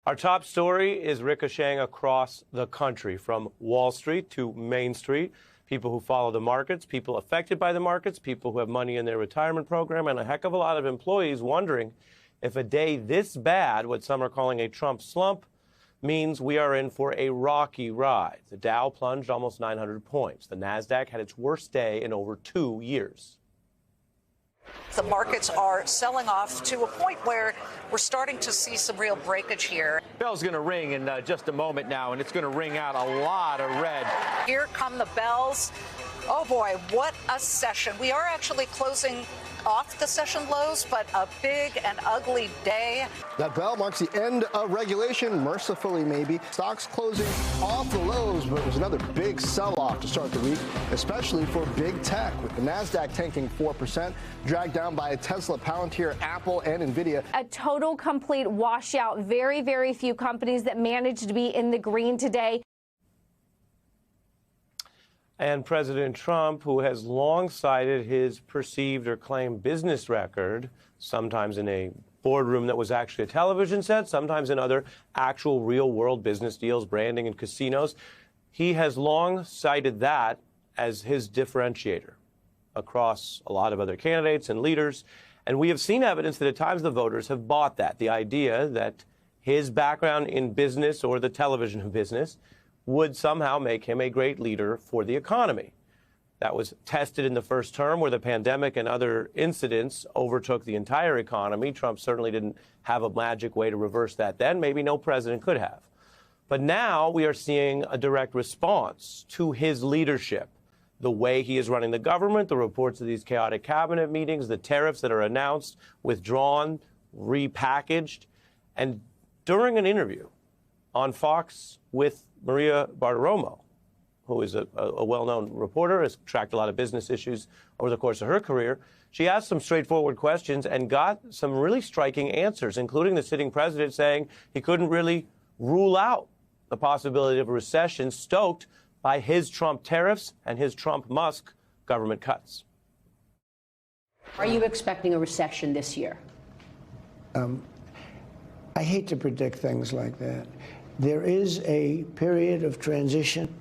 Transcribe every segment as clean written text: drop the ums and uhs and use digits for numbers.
Our top story is ricocheting across the country, from Wall Street to Main Street. People who follow the markets, people affected by the markets, people who have money in their retirement program, and a heck of a lot of employees wondering if a day this bad, what some are calling a Trump slump, means we are in for a rocky ride. The Dow plunged almost 900 points. The Nasdaq had its worst day in over 2 years. The markets are selling off to a point where we're starting to see some real breakage here. Bell's going to ring in just a moment now, and it's going to ring out a lot of red. Here come the bells. Oh, boy, what a session. We are actually closing off the session lows, but a big and ugly day. That bell marks the end of regulation, mercifully maybe. Stocks closing off the lows, but it was another big sell-off to start the week, especially for big tech, with the Nasdaq tanking 4%, dragged down by Tesla, Palantir, Apple, and Nvidia. A total complete washout. Very, very few companies that managed to be in the green today. And President Trump, who has long cited his perceived or claimed business record, sometimes in a boardroom that was actually a television set, sometimes in other actual real-world business deals, branding and casinos, he has long cited that as his differentiator across a lot of other candidates and leaders. And we have seen evidence that at times the voters have bought that, the idea that his background in business or the television business would somehow make him a great leader for the economy. That was tested in the first term, where the pandemic and other incidents overtook the entire economy. Trump certainly didn't have a magic way to reverse that then. Maybe no president could have. But now we are seeing a direct response to his leadership, the way he is running the government, the reports of these chaotic cabinet meetings, the tariffs that are announced, withdrawn, repackaged. And during an interview on Fox with Maria Bartiromo, who is a well-known reporter, has tracked a lot of business issues over the course of her career, she asked some straightforward questions and got some really striking answers, including the sitting president saying he couldn't really rule out the possibility of a recession stoked by his Trump tariffs and his Trump-Musk government cuts. Are you expecting a recession this year? I hate to predict things like that. There is a period of transition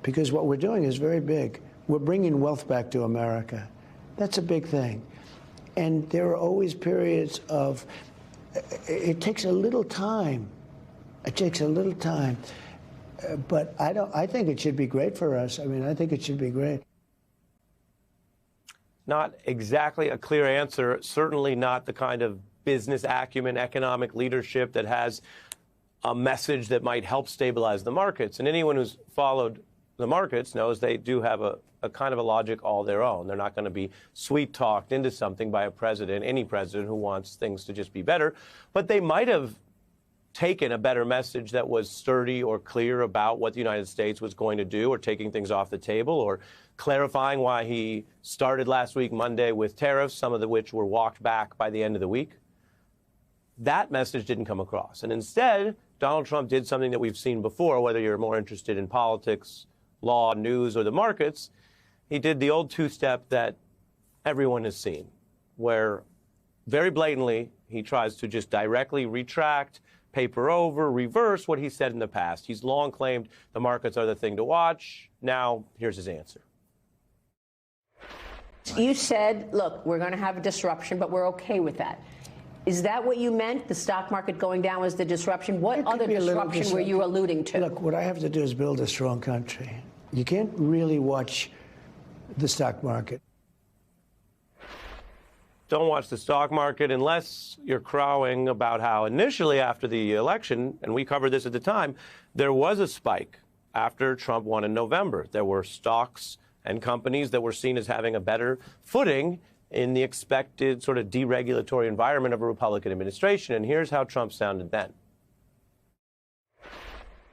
because what we're doing is very big. We're bringing wealth back to America. That's a big thing. And there are always periods of, it takes a little time. It takes a little time. But I think it should be great for us. I mean, I think it should be great. Not exactly a clear answer, certainly not the kind of business acumen, economic leadership that has a message that might help stabilize the markets. And anyone who's followed the markets knows they do have a kind of a logic all their own. They're not going to be sweet-talked into something by a president, any president who wants things to just be better. But they might have taken a better message that was sturdy or clear about what the United States was going to do, or taking things off the table, or clarifying why he started last week, Monday, with tariffs, some of which were walked back by the end of the week. That message didn't come across. And instead, Donald Trump did something that we've seen before, whether you're more interested in politics, law, news, or the markets. He did the old two-step that everyone has seen, where very blatantly he tries to just directly retract, paper over, reverse what he said in the past. He's long claimed the markets are the thing to watch. Now, here's his answer. You said, look, we're going to have a disruption, but we're okay with that. Is that what you meant? The stock market going down was the disruption? What other disruption were you alluding to? Look, what I have to do is build a strong country. You can't really watch the stock market. Don't watch the stock market unless you're crowing about how initially after the election, and we covered this at the time, there was a spike after Trump won in November. There were stocks and companies that were seen as having a better footing in the expected sort of deregulatory environment of a Republican administration. And here's how Trump sounded then.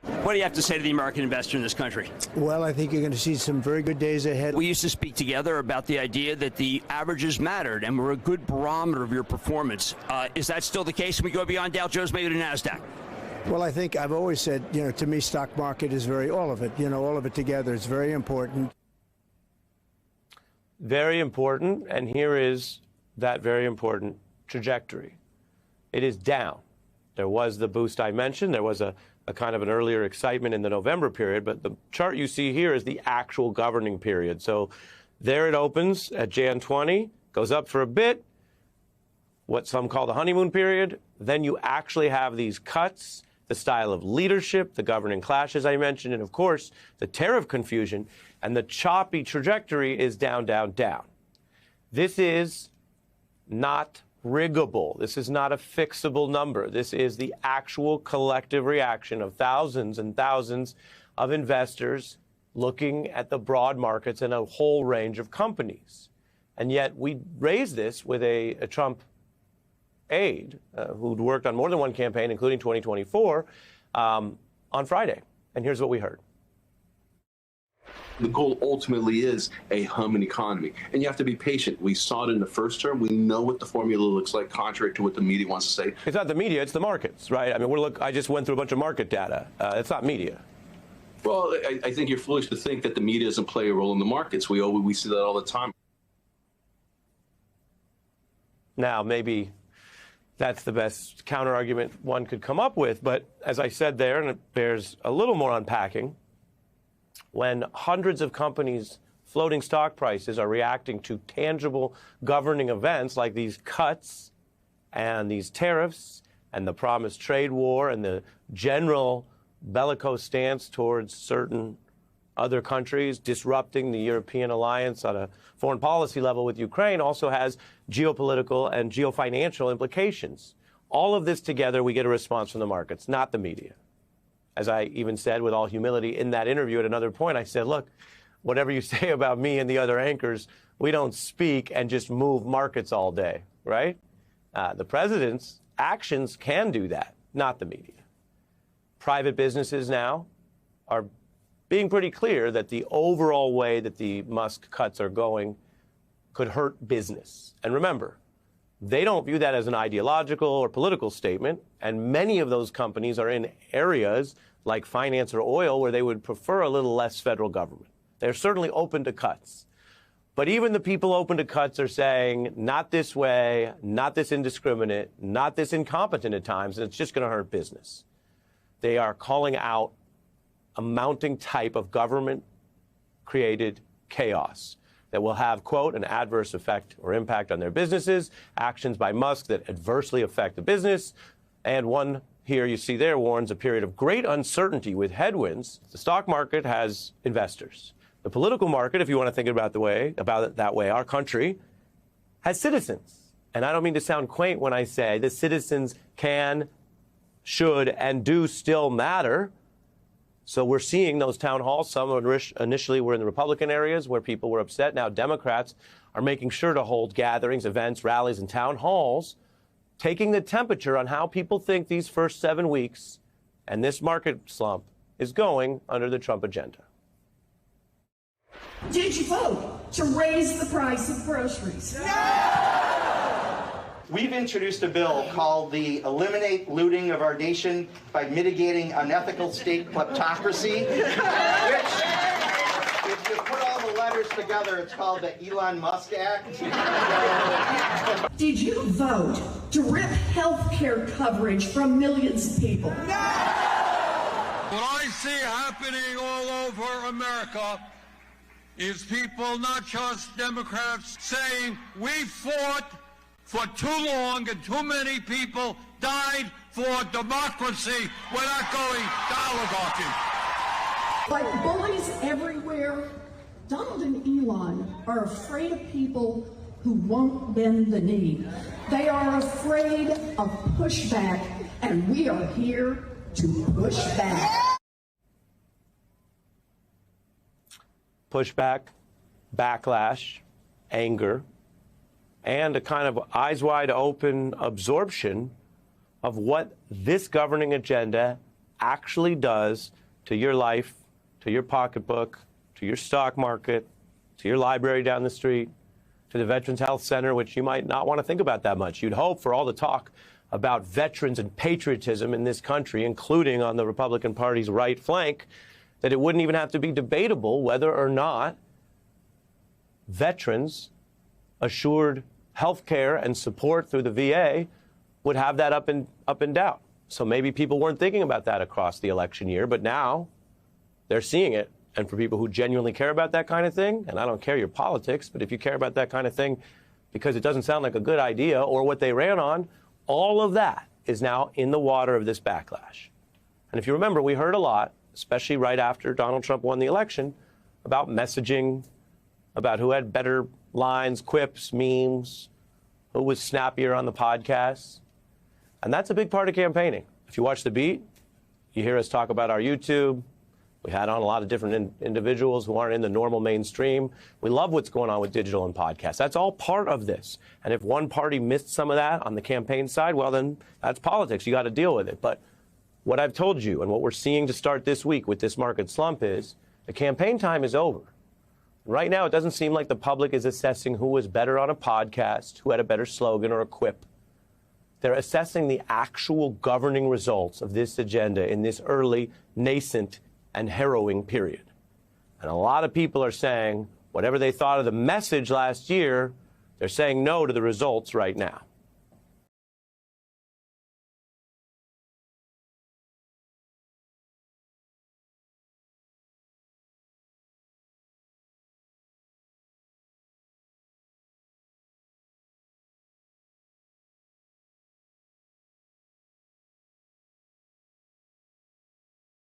What do you have to say to the American investor in this country? Well, I think you're going to see some very good days ahead. We used to speak together about the idea that the averages mattered and were a good barometer of your performance. Is that still the case when we go beyond Dow Jones, maybe to NASDAQ? Well, I think I've always said, to me, stock market is all of it, all of it together. It's very important. Very important, and here is that very important trajectory. It is down. There was the boost I mentioned. There was a kind of an earlier excitement in the November period, but the chart you see here is the actual governing period. So there it opens at Jan 20, goes up for a bit, what some call the honeymoon period. Then you actually have these cuts, the style of leadership, the governing clashes I mentioned, and of course, the tariff confusion, and the choppy trajectory is down, down, down. This is not riggable. This is not a fixable number. This is the actual collective reaction of thousands and thousands of investors looking at the broad markets and a whole range of companies. And yet we raised this with a Trump aide who'd worked on more than one campaign, including 2024, on Friday. And here's what we heard. The goal ultimately is a humming economy, and you have to be patient. We saw it in the first term. We know what the formula looks like, contrary to what the media wants to say. It's not the media, it's the markets, right? I mean, I just went through a bunch of market data. It's not media. Well, I think you're foolish to think that the media doesn't play a role in the markets. We see that all the time. Now, maybe that's the best counter-argument one could come up with, but as I said there, and it bears a little more unpacking, when hundreds of companies' floating stock prices are reacting to tangible governing events like these cuts and these tariffs and the promised trade war and the general bellicose stance towards certain other countries, disrupting the European alliance on a foreign policy level with Ukraine, also has geopolitical and geofinancial implications. All of this together, we get a response from the markets, not the media. As I even said with all humility in that interview at another point, I said, look, whatever you say about me and the other anchors, we don't speak and just move markets all day, right? The president's actions can do that, not the media. Private businesses now are being pretty clear that the overall way that the Musk cuts are going could hurt business. And remember, they don't view that as an ideological or political statement, and many of those companies are in areas like finance or oil where they would prefer a little less federal government. They're certainly open to cuts. But even the people open to cuts are saying, not this way, not this indiscriminate, not this incompetent at times, and it's just going to hurt business. They are calling out a mounting type of government-created chaos that will have, quote, an adverse effect or impact on their businesses, actions by Musk that adversely affect the business. And one here you see there warns a period of great uncertainty with headwinds. The stock market has investors. The political market, if you want to think about it that way, our country has citizens. And I don't mean to sound quaint when I say the citizens can, should, and do still matter. So we're seeing those town halls. Some initially were in the Republican areas where people were upset. Now Democrats are making sure to hold gatherings, events, rallies, and town halls, taking the temperature on how people think these first 7 weeks and this market slump is going under the Trump agenda. Did you vote to raise the price of groceries? No! We've introduced a bill called the Eliminate Looting of Our Nation by Mitigating Unethical State Kleptocracy, which, if you put all the letters together, it's called the Elon Musk Act. Did you vote to rip health care coverage from millions of people? No! What I see happening all over America is people, not just Democrats, saying we fought for too long and too many people died for democracy. We're not going to oligarchy. Like bullies everywhere, Donald and Elon are afraid of people who won't bend the knee. They are afraid of pushback, and we are here to push back. Pushback, backlash, anger, and a kind of eyes wide open absorption of what this governing agenda actually does to your life, to your pocketbook, to your stock market, to your library down the street, to the Veterans Health Center, which you might not want to think about that much. You'd hope for all the talk about veterans and patriotism in this country, including on the Republican Party's right flank, that it wouldn't even have to be debatable whether or not veterans assured health care and support through the VA would have that up and down. So maybe people weren't thinking about that across the election year, but now they're seeing it. And for people who genuinely care about that kind of thing, and I don't care your politics, but if you care about that kind of thing because it doesn't sound like a good idea or what they ran on, all of that is now in the water of this backlash. And if you remember, we heard a lot, especially right after Donald Trump won the election, about messaging, about who had better lines, quips, memes, who was snappier on the podcasts. And that's a big part of campaigning. If you watch The Beat, you hear us talk about our YouTube. We had on a lot of different individuals who aren't in the normal mainstream. We love what's going on with digital and podcasts. That's all part of this. And if one party missed some of that on the campaign side, well, then that's politics. You got to deal with it. But what I've told you and what we're seeing to start this week with this market slump is the campaign time is over. Right now, it doesn't seem like the public is assessing who was better on a podcast, who had a better slogan or a quip. They're assessing the actual governing results of this agenda in this early, nascent, and harrowing period. And a lot of people are saying, whatever they thought of the message last year, they're saying no to the results right now.